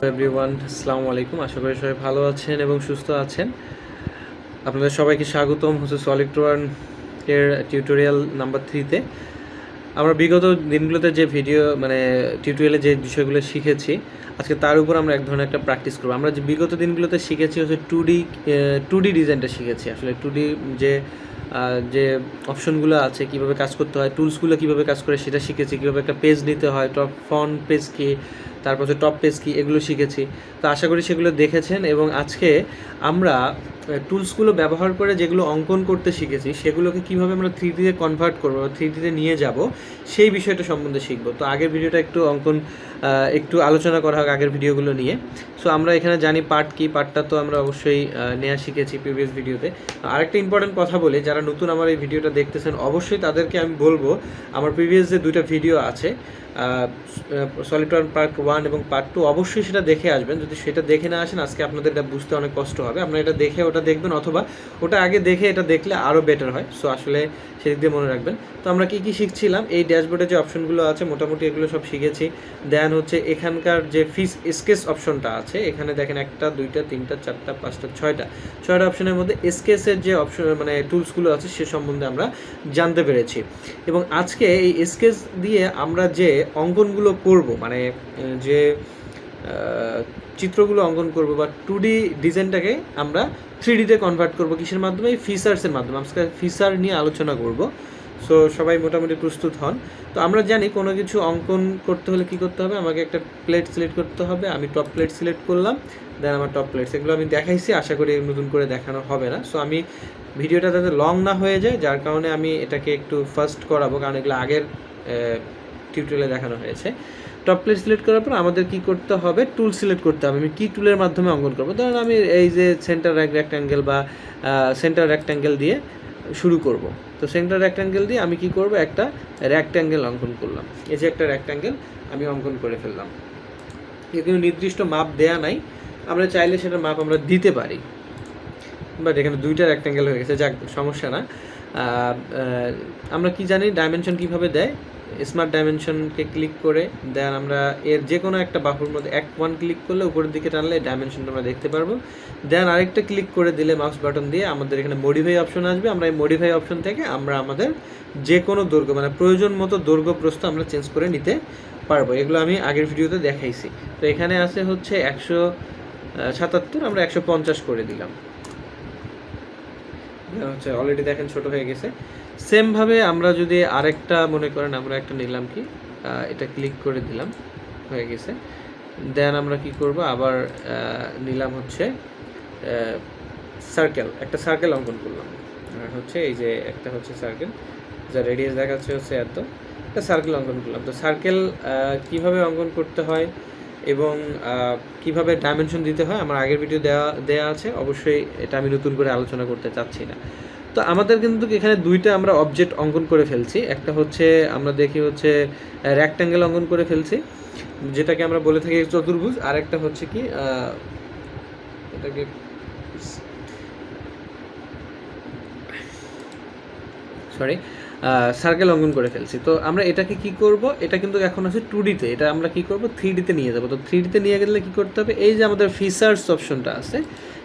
Everyone, আসসালামু আলাইকুম। আশা করি সবাই ভালো আছেন এবং সুস্থ আছেন। আপনাদের সবাইকে স্বাগতম হচ্ছে সলিডওয়ার্ক এর টিউটোরিয়াল নাম্বার 3-তে। আমরা বিগত দিনগুলোতে যে ভিডিও টিউটোরিয়ালে যে বিষয়গুলো শিখেছি, আজকে তার উপর আমরা এক ধরনের একটা প্র্যাকটিস করবো। আমরা যে বিগত দিনগুলোতে শিখেছি হচ্ছে টু ডি ডিজাইনটা শিখেছি। আসলে যে অপশনগুলো আছে, কীভাবে কাজ করতে হয়, টুলসগুলো কীভাবে কাজ করে সেটা শিখেছি। কীভাবে একটা পেজ নিতে হয়, ফ্রন্ট পেজ কী, তারপর হচ্ছে টপ পেজ কী, এগুলো শিখেছি। তো আশা করি সেগুলো দেখেছেন। এবং আজকে আমরা টুলসগুলো ব্যবহার করে যেগুলো অঙ্কন করতে শিখেছি সেগুলোকে কীভাবে আমরা 3Dতে কনভার্ট করবো বা 3Dতে নিয়ে যাব সেই বিষয়টা সম্বন্ধে শিখবো। তো আগের ভিডিওটা একটু আলোচনা করা হোক আগের ভিডিওগুলো নিয়ে। সো আমরা এখানে জানি পার্ট কি, পার্টটা তো আমরা অবশ্যই নেওয়া শিখেছি প্রিভিয়াস ভিডিওতে। আরেকটা ইম্পর্টেন্ট কথা বলি, যারা নতুন আমার এই ভিডিওটা দেখতেছেন অবশ্যই তাদেরকে আমি বলবো আমার প্রিভিয়াস যে 2টা ভিডিও আছে সলিডওয়ার্ক পার্ট 1 এবং পার্ট 2 অবশ্যই সেটা দেখে আসবেন। যদি সেটা দেখে না আসেন আজকে আপনাদের এটা বুঝতে অনেক কষ্ট হবে। আপনারা এটা দেখে ওটা দেখবেন, অথবা ওটা আগে দেখে এটা দেখলে আরও বেটার হয়। সো আসলে সেদিক দিয়ে মনে রাখবেন। তো আমরা কী কী শিখছিলাম, এই ড্যাশবোর্ডে যে অপশনগুলো আছে মোটামুটি এগুলো সব শিখেছি। দেন হচ্ছে এখানকার যে স্কেচ অপশনটা আছে, এখানে দেখেন 1টা 2টা 3টা 4টা 5টা 6টা অপশনের মধ্যে স্কেচের যে অপশন টুলসগুলো আছে সে সম্বন্ধে আমরা জানতে পেরেছি। এবং আজকে এই স্কেচ দিয়ে আমরা যে অঙ্কনগুলো করব, যে চিত্রগুলো অঙ্কন করব বা 2D ডিজাইনটাকে আমরা 3Dতে কনভার্ট করব কিসের মাধ্যমে? এই ফিচার্সের মাধ্যমে। আজকে ফিচার নিয়ে আলোচনা করব। সো সবাই মোটামুটি প্রস্তুত হন। তো আমরা জানি কোনো কিছু অঙ্কন করতে হলে কী করতে হবে, আমাকে একটা প্লেট সিলেক্ট করতে হবে। আমি টপ প্লেট সিলেক্ট করলাম, দেন আমার টপ প্লেট, সেগুলো আমি দেখাইছি, আশা করি নতুন করে দেখানো হবে না। সো আমি ভিডিওটা যাতে লং না হয়ে যায়, যার কারণে আমি এটাকে একটু ফার্স্ট করাবো, কারণ এগুলো আগের টিউটোরিয়ালে দেখানো হয়েছে। টপ প্লেট সিলেক্ট করার পর আমাদের কী করতে হবে, টুল সিলেক্ট করতে হবে। আমি কী টুলের মাধ্যমে অঙ্কন করবো? ধরুন আমি এই যে সেন্টার রেক্ট্যাঙ্গেল বা সেন্টার রেক্ট্যাঙ্গেল দিয়ে শুরু করব। তো সেন্টার রেক্ট্যাঙ্গেল দিয়ে আমি কি করব, একটা রেক্ট্যাঙ্গেল অঙ্কন করলাম। এই যে একটা রেক্ট্যাঙ্গেল আমি অঙ্কন করে ফেললাম। এর কোনো নির্দিষ্ট মাপ দেয়া নাই, আমরা চাইলে সেটার মাপ আমরা দিতে পারি। বাট এখানে 2টা রেক্ট্যাঙ্গেল হয়ে গেছে, যাক সমস্যা না। আমরা কি জানি ডাইমেনশন কিভাবে দেয়, স্মার্ট ডাইমেনশনকে ক্লিক করে দেন আমরা এর যে কোনো একটা বাহুর মধ্যে 1 ক্লিক করলে উপরের দিকে টানলে ডাইমেনশনটা আমরা দেখতে পারবো। দেন আরেকটা ক্লিক করে দিলে মাউস বাটন দিয়ে আমাদের এখানে মডিফাই অপশন আসবে। আমরা এই মডিফাই অপশন থেকে আমরা আমাদের যে কোনো দৈর্ঘ্য প্রয়োজন মতো দৈর্ঘ্য প্রস্থ আমরা চেঞ্জ করে নিতে পারবো। এগুলো আমি আগের ভিডিওতে দেখাইছি। তো এখানে আছে হচ্ছে 177, আমরা 150 করে দিলাম। হচ্ছে অলরেডি দেখেন ছোট হয়ে গেছে। সেমভাবে আমরা যদি আরেকটা মনে করেন, আমরা একটা নিলাম, কি এটা ক্লিক করে দিলাম, হয়ে গেছে। দেন আমরা কি করব, আবার নিলাম হচ্ছে সার্কেল, একটা সার্কেল অঙ্কন করলাম। হচ্ছে এই যে একটা হচ্ছে সার্কেল, যা রেডিয়াস দেখাচ্ছে হচ্ছে এত, একটা সার্কেল অঙ্কন করলাম। তো সার্কেল কিভাবে অঙ্কন করতে হয় এবং কিভাবে ডাইমেনশন দিতে হয় আমার আগের ভিডিও দেয়া আছে, অবশ্যই এটা আমি নতুন করে আলোচনা করতে চাচ্ছি না। তো আমাদের কিন্তু এখানে 2টা আমরা অবজেক্ট অঙ্কন করে ফেলছি। একটা হচ্ছে আমরা দেখি হচ্ছে রেক্ট্যাঙ্গেল অঙ্কন করে ফেলছি, যেটাকে আমরা বলে থাকি চতুর্ভুজ। আর একটা হচ্ছে কি এটাকে সার্কেল অঙ্কন করে ফেলছি। তো আমরা এটাকে কি করব, এটা কিন্তু এখন আছে 2Dতে, এটা আমরা কি করব 3Dতে নিয়ে যাব। তো 3Dতে নিয়ে গেলে কি করতে হবে, এই যে আমাদের ফিচার্স অপশনটা আছে,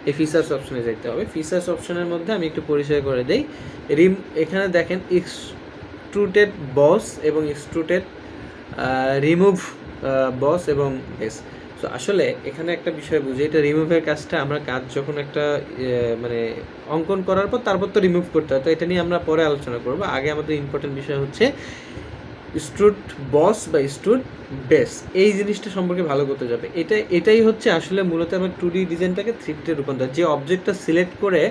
এই ফিচার্স অপশনে যেতে হবে। ফিচার্স অপশনের মধ্যে আমি একটু পরিচয় করে দেই। এখানে দেখেন এক্সট্রুডেড বস এবং এক্সট্রুডেড রিমুভ বস এবং বেস। তো আসলে এখানে একটা বিষয় বুঝি, এটা রিমুভের কাজটা আমরা যখন একটা অঙ্কন করার পর তারপর তো রিমুভ করতে হয়। তো এটা নিয়ে আমরা পরে আলোচনা করব। আগে আমাদের ইম্পর্টেন্ট বিষয় হচ্ছে স্ট্রুড বস বা স্ট্রুড বেস, এই জিনিসটা সম্পর্কে ভালো করতে যাবে। এটাই হচ্ছে আসলে মূলত আমার 2D ডিজাইনটাকে 3Dতে রূপান্তর। যে অবজেক্টটা সিলেক্ট করে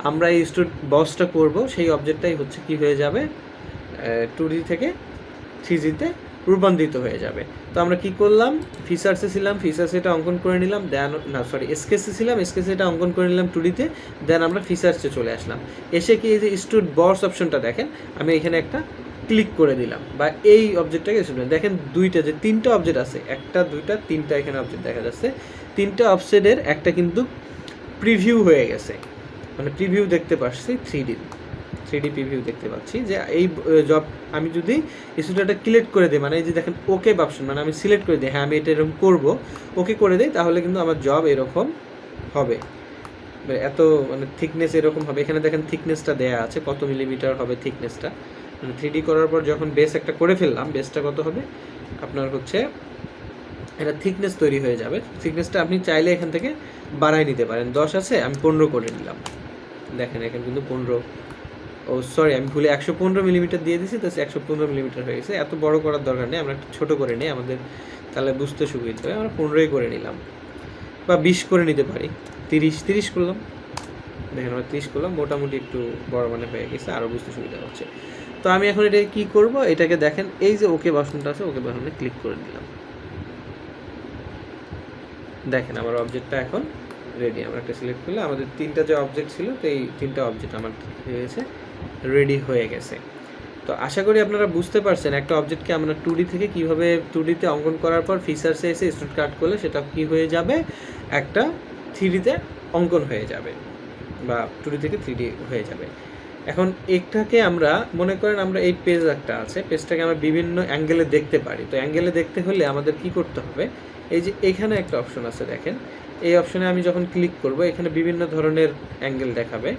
আমরা এই স্ট্রুড বসটা করব, সেই অবজেক্টটাই হচ্ছে কি হয়ে যাবে, 2D থেকে 3Dতে রূপান্তরিত হয়ে যাবে। তো আমরা কি করলাম, ফিচার্সে ছিলাম, ফিচার্সে এটা অঙ্কন করে নিলাম। দেন স্কেচে ছিলাম, স্কেচে এটা অঙ্কন করে নিলাম 2Dতে। দেন আমরা ফিচার্সে চলে আসলাম। এসে কি এই যে স্ট্রুড বস অপশনটা দেখেন, আমি এখানে একটা ক্লিক করে দিলাম, বা এই অবজেক্টটাকে দেখেন 3টা অবজেক্ট আছে, 1টা 2টা 3টা এখানে অবজেক্ট দেখা যাচ্ছে। 3টা অবজেক্টের একটা কিন্তু প্রিভিউ হয়ে গেছে, প্রিভিউ দেখতে পাচ্ছি 3D প্রিভিউ দেখতে পাচ্ছি যে এই জব আমি যদি স্টুডিওটা ক্লিক করে দিই, মানে এই যে দেখেন ওকে অপশন, মানে আমি সিলেক্ট করে দিই হ্যাঁ আমি এটা এরকম করবো, ওকে করে দিই, তাহলে কিন্তু আমার জব এরকম হবে, এত মানে থিকনেস এরকম হবে। এখানে দেখেন থিকনেসটা দেয়া আছে, কত মিলিমিটার হবে থিকনেসটা, মানে 3D করার পর যখন বেস একটা করে ফেললাম, বেসটা কত হবে আপনার হচ্ছে এটা থিকনেস তৈরি হয়ে যাবে। থিকনেসটা আপনি চাইলে এখান থেকে বাড়াই নিতে পারেন, 10 আছে আমি 15 করে নিলাম, দেখেন এখানে কিন্তু 15, ও সরি আমি ভুলে 115 মিলিমিটার দিয়ে দিয়েছি, তো 115 মিলিমিটার হয়ে গেছে। এত বড় করার দরকার নেই, আমরা একটু ছোটো করে নিই, আমাদের তাহলে বুঝতে সুবিধা হবে। আমরা 15ই করে নিলাম, বা 20 করে নিতে পারি, 30 করলাম, দেখেন আমরা 30 করলাম, মোটামুটি একটু বড় মানে হয়ে গেছে, আরও বুঝতে সুবিধা হচ্ছে। তো আমি এখন এটাকে কী করব, এটাকে দেখেন এই যে ওকে বাটনটা আছে, ওকে বাটনে ক্লিক করে দিলাম, দেখেন আমার অবজেক্টটা এখন রেডি। আমরা একটা সিলেক্ট করলে আমাদের 3টা যে অবজেক্ট ছিল, তো এই 3টা অবজেক্ট আমার হয়ে গেছে, রেডি হয়ে গেছে। তো আশা করি আপনারা বুঝতে পারছেন একটা অবজেক্টকে আমরা 2D থেকে কীভাবে 2Dতে অঙ্কন করার পর ফিচার্সে এসে স্টুড কাট করলে সেটা কী হয়ে যাবে, একটা 3Dতে অঙ্কন হয়ে যাবে, বা 2D থেকে 3D হয়ে যাবে। এখন এটাকে আমরা মনে করেন আমরা এই পেজ একটা আছে, পেজটাকে আমরা বিভিন্ন অ্যাঙ্গেলে দেখতে পারি। তো অ্যাঙ্গেলে দেখতে হলে আমাদের কি করতে হবে, এই যে এখানে একটা অপশন আছে দেখেন, এই অপশনে আমি যখন ক্লিক করব এখানে বিভিন্ন ধরনের অ্যাঙ্গেল দেখাবে।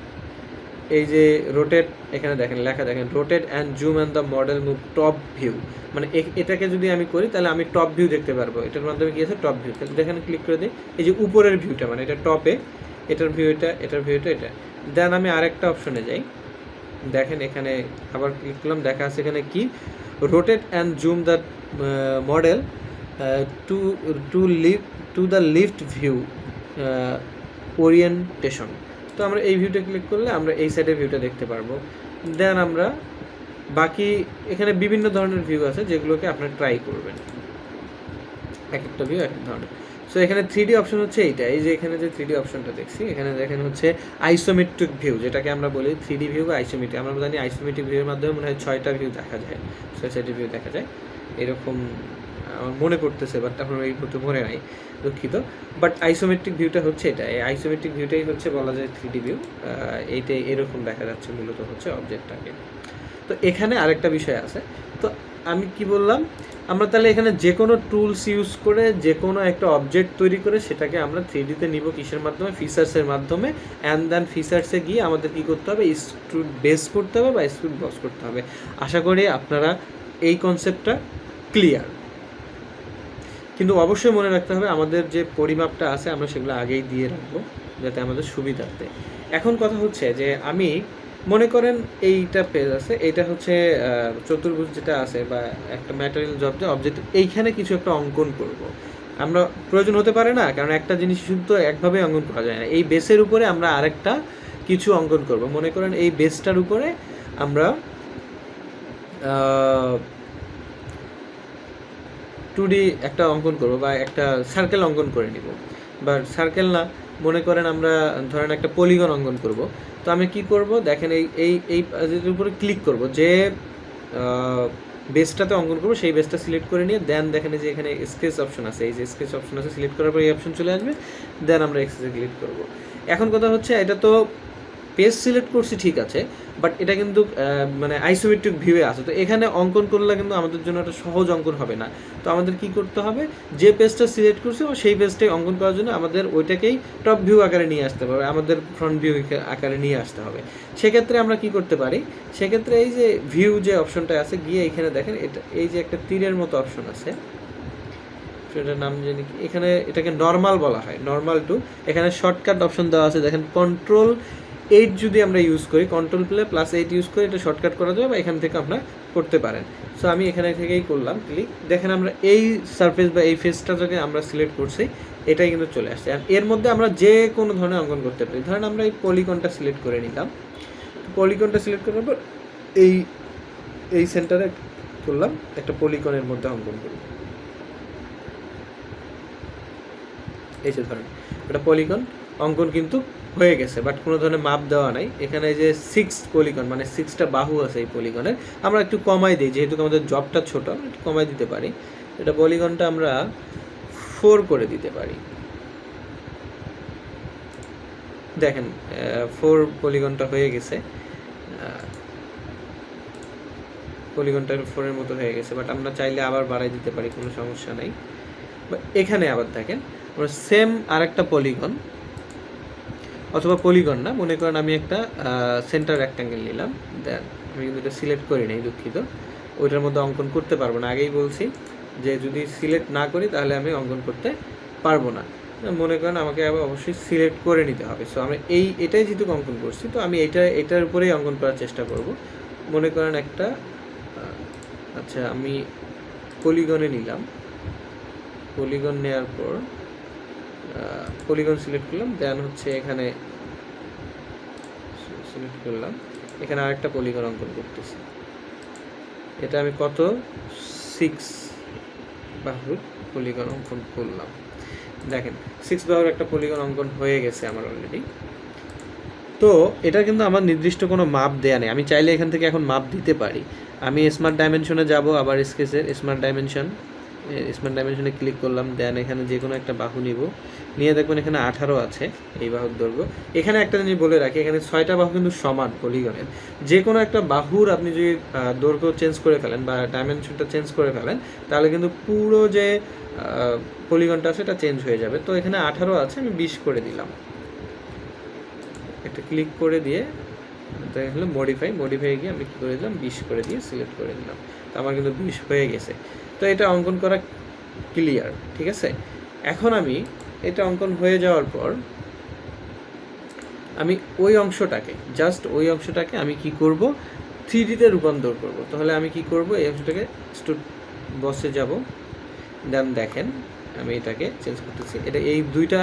এই যে রোটেট, এখানে দেখেন লেখা দেখেন rotate and zoom and the model move top view, মানে এটাকে যদি আমি করি তাহলে আমি টপ ভিউ দেখতে পারবো। এটার মাধ্যমে কি আছে টপ ভিউ, দেখেন ক্লিক করে দিই, এই যে উপরের ভিউটা মানে এটা টপে, এটার ভিউ এটা, এটার ভিউ এটা। দেন আমি আরেকটা অপশনে যাই, দেখেন এখানে আবার ক্লিক করলাম, দেখা আছে এখানে কি rotate and zoom the model to the lift view orientation. তো আমরা এই ভিউটা ক্লিক করলে আমরা এই সাইডের ভিউটা দেখতে পারবো। দেন আমরা বাকি এখানে বিভিন্ন ধরনের ভিউ আছে যেগুলোকে আপনারা ট্রাই করবেন, এক একটা ভিউ এক এক ধরনের। সো এখানে 3D অপশন হচ্ছে এইটা, এই যে এখানে যে 3D অপশনটা দেখছি এখানে দেখেন হচ্ছে আইসোমেট্রিক ভিউ, যেটাকে আমরা বলি 3D ভিউ বা আইসোমেট্রিক। আমরা জানি আইসোমেট্রিক ভিউয়ের মাধ্যমে মনে হয় 6টা ভিউ দেখা যায়, 6টি ভিউ দেখা যায় এরকম আমার মনে পড়তেছে, বাট আপনার এই মতো মনে নাই, দুঃখিত। বাট আইসোমেট্রিক ভিউটা হচ্ছে এটা, এই আইসোমেট্রিক ভিউটাই হচ্ছে বলা যায় 3D ভিউ। এইটাই এরকম দেখা যাচ্ছে মূলত হচ্ছে অবজেক্টটাকে। তো এখানে আরেকটা বিষয় আছে, তো আমি কি বললাম, আমরা তাহলে এখানে যে কোনো টুলস ইউজ করে যে কোনো একটা অবজেক্ট তৈরি করে সেটাকে আমরা 3Dতে নিব কিসের মাধ্যমে, ফিচার্সের মাধ্যমে। অ্যান্ড দেন ফিচার্সে গিয়ে আমাদের কী করতে হবে, স্টুড বেস করতে হবে বা স্টুড বক্স করতে হবে। আশা করি আপনারা এই কনসেপ্টটা ক্লিয়ার। কিন্তু অবশ্যই মনে রাখতে হবে আমাদের যে পরিমাপটা আছে আমরা সেগুলো আগেই দিয়ে রাখবো যাতে আমাদের সুবিধার্থে। এখন কথা হচ্ছে যে আমি মনে করেন এইটা পেজ আছে, এইটা হচ্ছে চতুর্ভুজ যেটা আছে বা একটা ম্যাটেরিয়াল জব যে অবজেক্ট, এইখানে কিছু একটা অঙ্কন করব। আমরা প্রয়োজন হতে পারে না, কারণ একটা জিনিস শুধু একভাবে অঙ্কন করা যায় না। এই বেসের উপরে আমরা আরেকটা কিছু অঙ্কন করব। মনে করেন এই বেসটার উপরে আমরা 2D একটা অঙ্কন করব বা একটা সার্কেল অঙ্কন করে নিব, বা সার্কেল না, মনে করেন আমরা ধরেন একটা পলিগন অঙ্কন করব। তো আমি কি করব, দেখেন এই এই এই উপরে ক্লিক করব, যে বেসটাতে অঙ্কন করবো সেই বেসটা সিলেক্ট করে নিয়ে দেন দেখেন যে এখানে স্কেচ অপশন আছে, এই যে স্কেচ অপশন আছে, সিলেক্ট করার পর এই অপশন চলে আসবে, দেন আমরা এক্সেসে ক্লিক করব। এখন কথা হচ্ছে এটা তো পেজ সিলেক্ট করছি ঠিক আছে, বাট এটা কিন্তু মানে আইসোমেট্রিক ভিউয়ে আছে। তো এখানে অঙ্কন করলে কিন্তু আমাদের জন্য একটা সহজ অঙ্কন হবে না। তো আমাদের কি করতে হবে, যে পেজটা সিলেক্ট করছি সেই পেজটাই অঙ্কন করার জন্য আমাদের ওইটাকেই টপ ভিউ আকারে নিয়ে আসতে হবে, আমাদের ফ্রন্ট ভিউ আকারে নিয়ে আসতে হবে। সেক্ষেত্রে আমরা কি করতে পারি, সেক্ষেত্রে এই যে ভিউ যে অপশনটা আছে গিয়ে এখানে দেখেন এটা এই যে একটা তীরের মতো অপশন আছে, সেটার নাম জানি কি, এখানে এটাকে নর্মাল বলা হয়, নর্মাল টু। এখানে শর্টকাট অপশন দেওয়া আছে দেখেন, Ctrl+8 যদি আমরা ইউজ করি, Ctrl+8 ইউজ করে এটা শর্টকাট করা যায়, বা এখান থেকে আপনারা করতে পারেন। সো আমি এখানে থেকেই করলাম ক্লিক, দেখেন আমরা এই সারফেস বা এই ফেসটাকে আমরা সিলেক্ট করছি, এটাই কিন্তু চলে আসছে। আর এর মধ্যে আমরা যে কোনো ধরনের অঙ্কন করতে পারি। ধরেন আমরা এই পলিগনটা সিলেক্ট করে নিলাম, পলিগনটা সিলেক্ট করার পর এই সেন্টারে করলাম, একটা পলিগনের মধ্যে অঙ্কন করি। এই যে ধরেন একটা পলিগন অঙ্কন কিন্তু হয়ে গেছে, বাট কোনো ধরনের মাপ দেওয়া নাই। এখানে যে 6 পলিগন মানে 6টা বাহু আছে এই পলিগনের, আমরা একটু কমাই দিই, যেহেতু আমাদের জবটা ছোট একটু কমাই দিতে পারি। এটা পলিগনটা আমরা 4 করে দিতে পারি। দেখেন 4 পলিগনটা হয়ে গেছে। পলিগনটা 4-এর মতো হয়ে গেছে, বাট আমরা চাইলে আবার বাড়াই দিতে পারি, কোনো সমস্যা নাই। এখানে আবার দেখেন আমরা সেম আরেকটা পলিগন, অথবা পলিগন না, মনে করেন আমি একটা সেন্টার রেক্ট্যাঙ্গেল নিলাম, দেন আমি কিন্তু এটা সিলেক্ট করি নাই, দুঃখিত, ওইটার মধ্যে অঙ্কন করতে পারবো না। আগেই বলছি যে যদি সিলেক্ট না করি তাহলে আমি অঙ্কন করতে পারবো না। মনে করেন আমাকে আবার অবশ্যই সিলেক্ট করে নিতে হবে। সো আমি এটাই যেহেতু অঙ্কন করছি, তো আমি এটার উপরেই অঙ্কন করার চেষ্টা করব। মনে করেন একটা আচ্ছা আমি পলিগনে নিলাম, পলিগন নেওয়ার পর পলিগন সিলেক্ট করলাম, দেন হচ্ছে এখানে সিলেক্ট করলাম, এখানে আরেকটা পলিগন অঙ্কন করতেছি। এটা আমি কত 6 বাহুর পলিগন অঙ্কন করলাম। দেখেন 6 বাহুর একটা পলিগন অঙ্কন হয়ে গেছে আমার অলরেডি। তো এটা কিন্তু আমার নির্দিষ্ট কোনো মাপ দেয়া নেই, আমি চাইলে এখান থেকে এখন মাপ দিতে পারি। আমি স্মার্ট ডাইমেনশনে যাব, আবার স্কেচের স্মার্ট ডাইমেনশনে ক্লিক করলাম, দেন এখানে যে কোনো একটা বাহু নিব, নিয়ে দেখবেন এখানে 18 আছে এই বাহুর দৈর্ঘ্য। এখানে একটা জিনিস বলে রাখি, এখানে 6টা বাহু কিন্তু সমান পলিগনের। যে কোনো একটা বাহুর আপনি যদি দৈর্ঘ্য চেঞ্জ করে ফেলেন বা ডাইমেনশনটা চেঞ্জ করে ফেলেন, তাহলে কিন্তু পুরো যে পলিগনটা আছে এটা চেঞ্জ হয়ে যাবে। তো এখানে 18 আছে, আমি 20 করে দিলাম, একটা ক্লিক করে দিয়ে হলো মডিফাই গিয়ে আমি কী করে দিলাম 20 করে দিয়ে সিলেক্ট করে দিলাম। তো আমার কিন্তু 20 হয়ে গেছে। তো এটা অঙ্কন করা ক্লিয়ার, ঠিক আছে। এখন আমি এটা অঙ্কন হয়ে যাওয়ার পর আমি ওই অংশটাকে আমি কি করব 3Dতে রূপান্তর করব। তাহলে আমি কি করব, এই অংশটাকে বসে যাব, দেন দেখেন আমি এটাকে চেঞ্জ করতেছি। এটা এই দুইটা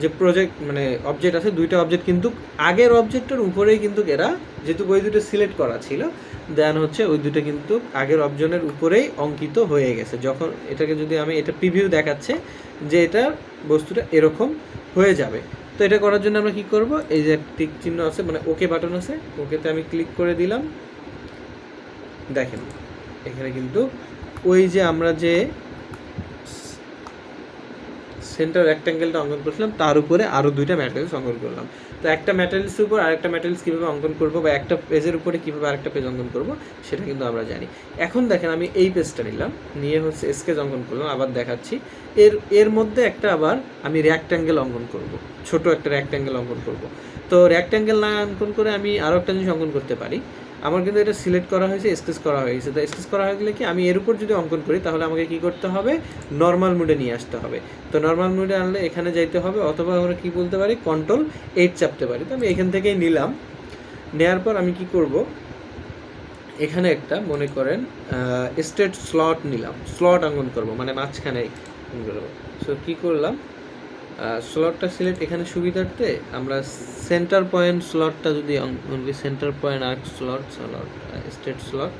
যে প্রজেক্ট মানে অবজেক্ট আছে, দুইটা অবজেক্ট কিন্তু আগের অবজেক্টের উপরেই কিন্তু এরা, যেহেতু ওই দুটো সিলেক্ট করা ছিল, দেন হচ্ছে ওই দুটো কিন্তু আগের অবজেক্টের উপরেই অঙ্কিত হয়ে গেছে। যখন এটাকে যদি আমি এটা প্রিভিউ দেখাচ্ছে যে এটা বস্তুটা এরকম হয়ে যাবে। তো এটা করার জন্য আমরা কি করব, এই যে টিক চিহ্ন আছে মানে ওকে বাটন আছে, ওকেতে আমি ক্লিক করে দিলাম। দেখেন এখানে কিন্তু ওই যে আমরা যে সেন্টার রেক্ট্যাঙ্গেলটা অঙ্কন করছিলাম তার উপরে আরও দুইটা ম্যাটেরিয়ালস অঙ্কন করলাম। তো একটা ম্যাটেরিয়ালসের উপর আরেকটা ম্যাটেরিয়ালস কীভাবে অঙ্কন করবো, বা একটা পেজের উপরে কীভাবে আরেকটা পেজ অঙ্কন করবো, সেটা কিন্তু আমরা জানি। এখন দেখেন আমি এই পেজটা নিলাম, নিয়ে হচ্ছে স্কেচ অঙ্কন করলাম, আবার দেখাচ্ছি। এর মধ্যে একটা আবার আমি রেক্ট্যাঙ্গেল অঙ্কন করব, ছোট একটা রেক্ট্যাঙ্গেল অঙ্কন করব। তো রেক্ট্যাঙ্গেল না অঙ্কন করে আমি আরও একটা জিনিস অঙ্কন করতে পারি। আমার কিন্তু এটা সিলেক্ট করা হয়েছে, স্কেচ করা হয়েছে। তো স্কেচ করা হয়ে গেলে কি আমি এর উপর যদি অঙ্কন করি, তাহলে আমাকে কি করতে হবে, নর্মাল মোডে নিয়ে আসতে হবে। তো নর্মাল মোডে আনলে এখানে যাইতে হবে, অথবা আমরা কি বলতে পারি Ctrl+8 চাপতে পারি। তো আমি এখান থেকেই নিলাম, নেওয়ার পর আমি কি করব, এখানে একটা মনে করেন স্ট্রেট স্লট নিলাম, স্লট অঙ্কন করব, মানে মাঝখানে করবো। সো কী করলাম, স্লটটা সিলেক্ট, এখানে সুবিধার্থে আমরা সেন্টার পয়েন্ট স্লটটা যদি centre point arc slot straight slot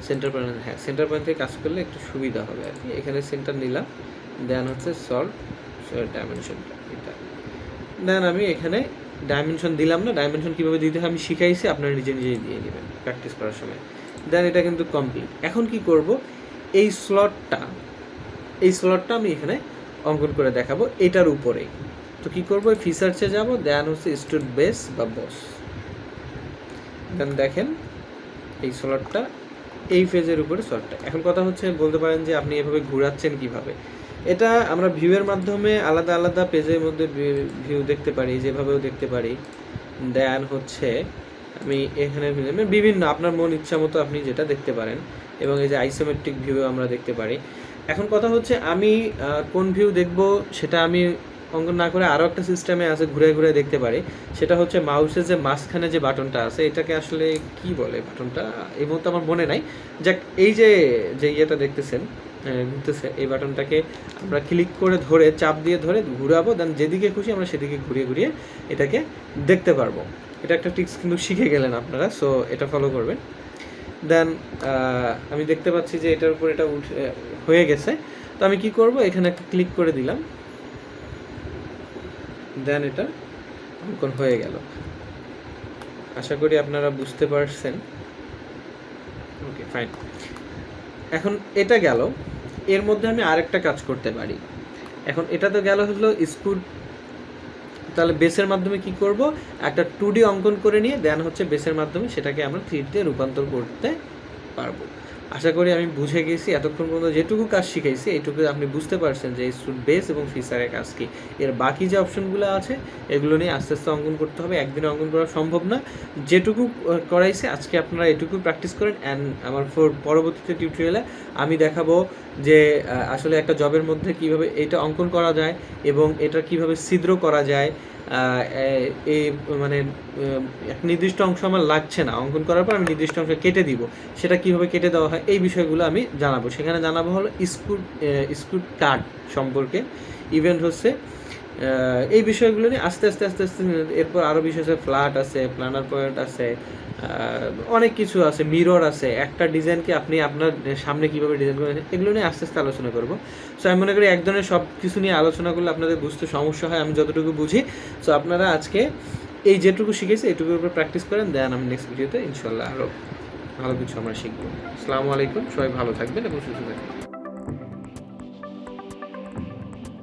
centre point, হ্যাঁ সেন্টার পয়েন্ট থেকে কাজ করলে একটু সুবিধা হবে আর কি। এখানে সেন্টার নিলাম, দেন হচ্ছে সল্ট ডাইমেনশনটা এটা, দেন আমি এখানে ডাইমেনশন দিলাম না। ডাইমেনশন কীভাবে দিতে হয় আমি শিখাইছি, আপনারা নিজে নিজেই দিয়ে নেবেন প্র্যাকটিস করার সময়। দেন এটা কিন্তু কমপ্লিট। এখন কি করব, এই স্লটটা আমি এখানে অঙ্কন করে দেখাবো এটার উপরেই। তো কী করবো, ফিচার্সে যাব, দেন হচ্ছে স্টুড বেস বা বস, দেন দেখেন এই স্লটটা এই ফেজের উপরে স্লটটা। এখন কথা হচ্ছে, বলতে পারেন যে আপনি এভাবে ঘোরাচ্ছেন কিভাবে। এটা আমরা ভিউয়ের মাধ্যমে আলাদা আলাদা পেজের মধ্যে ভিউ দেখতে পারি, যেভাবেও দেখতে পারি। দেন হচ্ছে আমি এখানে বিভিন্ন আপনার মন ইচ্ছা মতো আপনি যেটা দেখতে পারেন, এবং এই যে আইসোমেট্রিক ভিউ আমরা দেখতে পারি। এখন কথা হচ্ছে আমি কোন ভিউ দেখব সেটা আমি অঙ্কন না করে আরও একটা সিস্টেমে আছে, ঘুরে ঘুরে দেখতে পারি। সেটা হচ্ছে মাউসের যে মাঝখানে যে বাটনটা আছে, এটাকে আসলে কি বলে বাটনটা এই মুহূর্তে আমার মনে নাই। যাক, এই যে ইয়েটা দেখতেছেন ঘুরতেছে, এই বাটনটাকে আমরা ক্লিক করে ধরে চাপ দিয়ে ধরে ঘুরাবো, দেন যেদিকে খুশি আমরা সেদিকে ঘুরিয়ে ঘুরিয়ে এটাকে দেখতে পারবো। এটা একটা টিক্স কিন্তু শিখে গেলেন আপনারা, সো এটা ফলো করবেন। দেন আমি দেখতে পাচ্ছি যে এটার উপর এটা হয়ে গেছে। তো আমি কি করব, এখানে একটা ক্লিক করে দিলাম, দেন এটা অঙ্কন হয়ে গেল। আশা করি আপনারা বুঝতে পারছেন। Okay fine. এখন এটা গেল, এর মধ্যে আমি আরেকটা কাজ করতে পারি। এখন এটা তো গেল হলো স্কুল, তাহলে বেসের মাধ্যমে কি করব, একটা 2D অঙ্কন করে নিয়ে দেন হচ্ছে বেসের মাধ্যমে সেটাকে আমরা 3D রূপান্তর করতে পারবো। আশা করি আমি বুঝে গেছি, এতক্ষণ পর্যন্ত যেটুকু কাজ শিখাইছি এইটুকু আপনি বুঝতে পারছেন যে স্টুড বেস এবং ফিচারের কাজ কী। এর বাকি যে অপশনগুলো আছে এগুলো নিয়ে আস্তে আস্তে অঙ্কন করতে হবে, একদিনে অঙ্কন করা সম্ভব না। যেটুকু করাইছে আজকে আপনারা এটুকু প্র্যাকটিস করেন, অ্যান্ড আমার পরবর্তীতে টিউটোরিয়ালে আমি দেখাবো যে আসলে একটা জবের মধ্যে কীভাবে এটা অঙ্কন করা যায় এবং এটা কীভাবে ছিদ্র করা যায়। এই মানে এক নির্দিষ্ট অংশ আমার লাগছে না, অঙ্কন করার পর আমি নির্দিষ্ট অংশ কেটে দিব, সেটা কীভাবে কেটে দেওয়া হয় এই বিষয়গুলো আমি জানাবো। সেখানে জানাবো হলো স্ক্রুড কাট সম্পর্কে, ইভেন্ট হচ্ছে এই বিষয়গুলো নিয়ে আস্তে আস্তে আস্তে আস্তে। এরপর আরও বিষয় আছে, ফ্ল্যাট আছে, প্ল্যানার পয়েন্ট আছে, অনেক কিছু আছে, মিরর আছে, একটা ডিজাইনকে আপনি আপনার সামনে কীভাবে ডিজাইন করেন এগুলো নিয়ে আস্তে আস্তে আলোচনা করবো। সো আমি মনে করি এক ধরনের সব কিছু নিয়ে আলোচনা করলে আপনাদের বুঝতে সমস্যা হয়, আমি যতটুকু বুঝি। সো আপনারা আজকে এই যেটুকু শিখেছি এইটুকুর উপর প্র্যাকটিস করেন, দেন আমি নেক্সট ভিডিওতে ইনশাল্লাহ আরও ভালো কিছু আমরা শিখবো। আসসালামু আলাইকুম, সবাই ভালো থাকবেন এবং সুস্থ থাকবেন।